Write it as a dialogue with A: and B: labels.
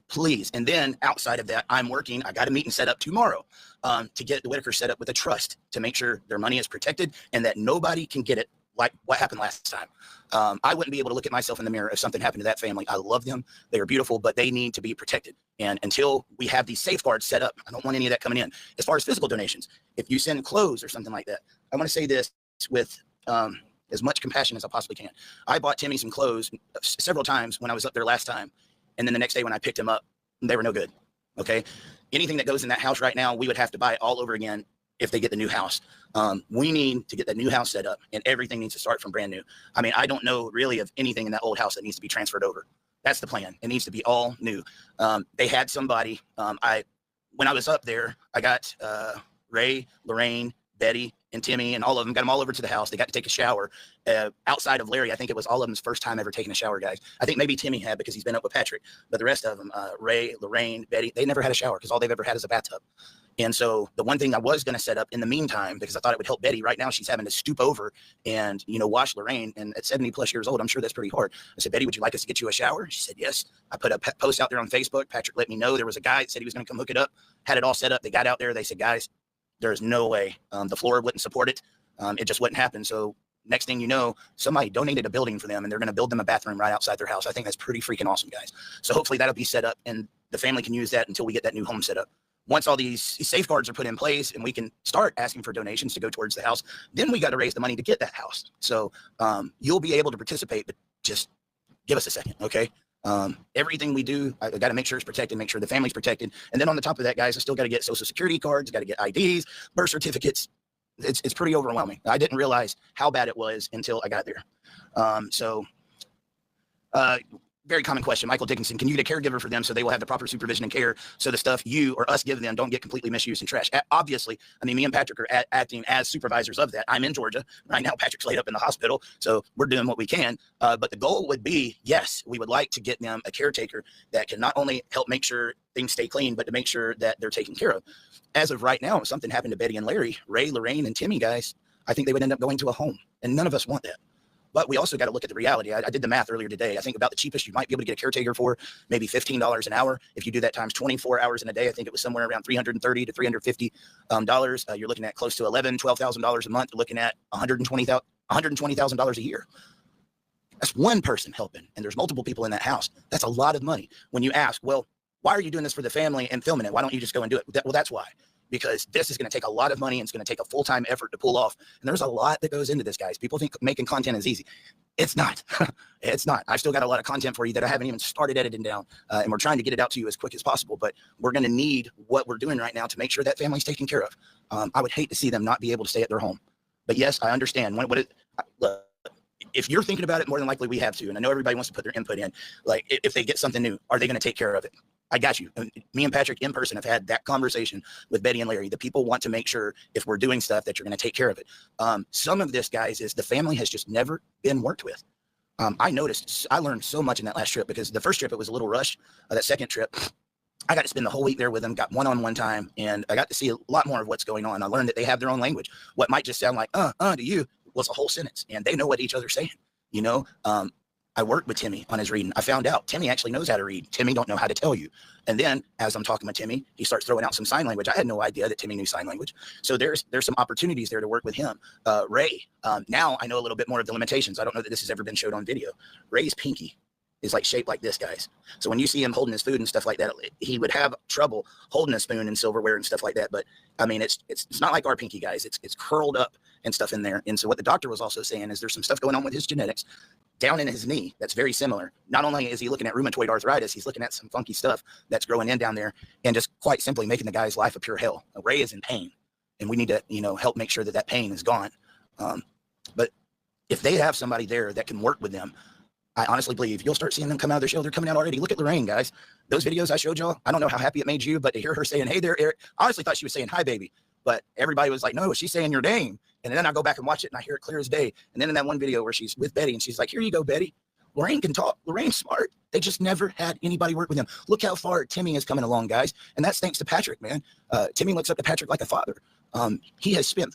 A: Please. And then outside of that, I'm working. I got a meeting set up tomorrow to get the Whitaker set up with a trust to make sure their money is protected and that nobody can get it like what happened last time. I wouldn't be able to look at myself in the mirror if something happened to that family. I love them. They are beautiful, but they need to be protected. And until we have these safeguards set up, I don't want any of that coming in. As far as physical donations, if you send clothes or something like that, I want to say this with as much compassion as I possibly can. I bought Timmy some clothes several times when I was up there last time. And then the next day when I picked him up, they were no good. Okay. Anything that goes in that house right now, we would have to buy it all over again if they get the new house. We need to get that new house set up and everything needs to start from brand new. I mean, I don't know really of anything in that old house that needs to be transferred over. That's the plan. It needs to be all new. They had somebody, when I was up there, I got Ray, Lorraine, Betty, and Timmy, and all of them, got them all over to the house. They got to take a shower. Outside of Larry, I think it was all of them's first time ever taking a shower, guys. I think maybe Timmy had because he's been up with Patrick, but the rest of them, Ray, Lorraine, Betty, they never had a shower because all they've ever had is a bathtub. And so the one thing I was going to set up in the meantime, because I thought it would help Betty, right now she's having to stoop over and, you know, wash Lorraine. And at 70 plus years old, I'm sure that's pretty hard. I said, Betty, would you like us to get you a shower? She said, yes. I put a post out there on Facebook. Patrick let me know there was a guy that said he was going to come hook it up, had it all set up. They got out there. They said, guys, there's no way the floor wouldn't support it. It just wouldn't happen. So next thing you know, somebody donated a building for them and they're going to build them a bathroom right outside their house. I think that's pretty freaking awesome, guys. So hopefully that'll be set up and the family can use that until we get that new home set up. Once all these safeguards are put in place and we can start asking for donations to go towards the house, then we got to raise the money to get that house. So you'll be able to participate, but just give us a second, okay? Everything we do, I got to make sure it's protected, make sure the family's protected. And then on the top of that, guys, I still got to get social security cards, got to get IDs, birth certificates. It's pretty overwhelming. I didn't realize how bad it was until I got there. Very common question, Michael Dickinson, can you get a caregiver for them so they will have the proper supervision and care so the stuff you or us give them don't get completely misused and trash? Obviously, I mean, me and Patrick are acting as supervisors of that. I'm in Georgia. Right now, Patrick's laid up in the hospital, so we're doing what we can. But the goal would be, yes, we would like to get them a caretaker that can not only help make sure things stay clean, but to make sure that they're taken care of. As of right now, if something happened to Betty and Larry, Ray, Lorraine, and Timmy, guys, I think they would end up going to a home, and none of us want that. But we also got to look at the reality. I did the math earlier today. I think about the cheapest you might be able to get a caretaker for, maybe $15 an hour. If you do that times 24 hours in a day, I think it was somewhere around $330 to $350. You're looking at close to $11,000, $12,000 a month. You're looking at $120,000 a year. That's one person helping, and there's multiple people in that house. That's a lot of money. When you ask, well, why are you doing this for the family and filming it? Why don't you just go and do it? Well, that's why. Because this is going to take a lot of money and it's going to take a full-time effort to pull off. And there's a lot that goes into this, guys. People think making content is easy. It's not. It's not. I've still got a lot of content for you that I haven't even started editing down. And we're trying to get it out to you as quick as possible. But we're going to need what we're doing right now to make sure that family's taken care of. I would hate to see them not be able to stay at their home. But yes, I understand. Look, if you're thinking about it, more than likely we have to. And I know everybody wants to put their input in. Like, if they get something new, are they going to take care of it? I got you. Me and Patrick in person have had that conversation with Betty and Larry. The people want to make sure if we're doing stuff that you're going to take care of it. Some of this, guys, is the family has just never been worked with. I noticed, I learned so much in that last trip because the first trip, it was a little rushed. That second trip, I got to spend the whole week there with them, got one-on-one time, and I got to see a lot more of what's going on. I learned that they have their own language. What might just sound like, to you was a whole sentence, and they know what each other's saying, you know? I worked with Timmy on his reading. I found out Timmy actually knows how to read. Timmy don't know how to tell you. And then as I'm talking with Timmy, he starts throwing out some sign language. I had no idea that Timmy knew sign language. So there's some opportunities there to work with him. Ray, now I know a little bit more of the limitations. I don't know that this has ever been showed on video. Ray's pinky is like shaped like this, guys. So when you see him holding his food and stuff like that, he would have trouble holding a spoon and silverware and stuff like that. But I mean, it's not like our pinky, guys. It's curled up and stuff in there. And so what the doctor was also saying is there's some stuff going on with his genetics down in his knee that's very similar. Not only is he looking at rheumatoid arthritis, he's looking at some funky stuff that's growing in down there and just quite simply making the guy's life a pure hell. Ray is in pain, and we need to, help make sure that that pain is gone. But if they have somebody there that can work with them, I honestly believe you'll start seeing them come out of their shell. They're coming out already. Look at Lorraine, guys. Those videos I showed y'all, I don't know how happy it made you, but to hear her saying, hey there, Eric, I honestly thought she was saying, hi, baby. But everybody was like, no, she's saying your name. And then I go back and watch it and I hear it clear as day. And then in that one video where she's with Betty and she's like, here you go, Betty. Lorraine can talk. Lorraine's smart. They just never had anybody work with them. Look how far Timmy is coming along, guys. And that's thanks to Patrick, man. Timmy looks up to Patrick like a father. He has spent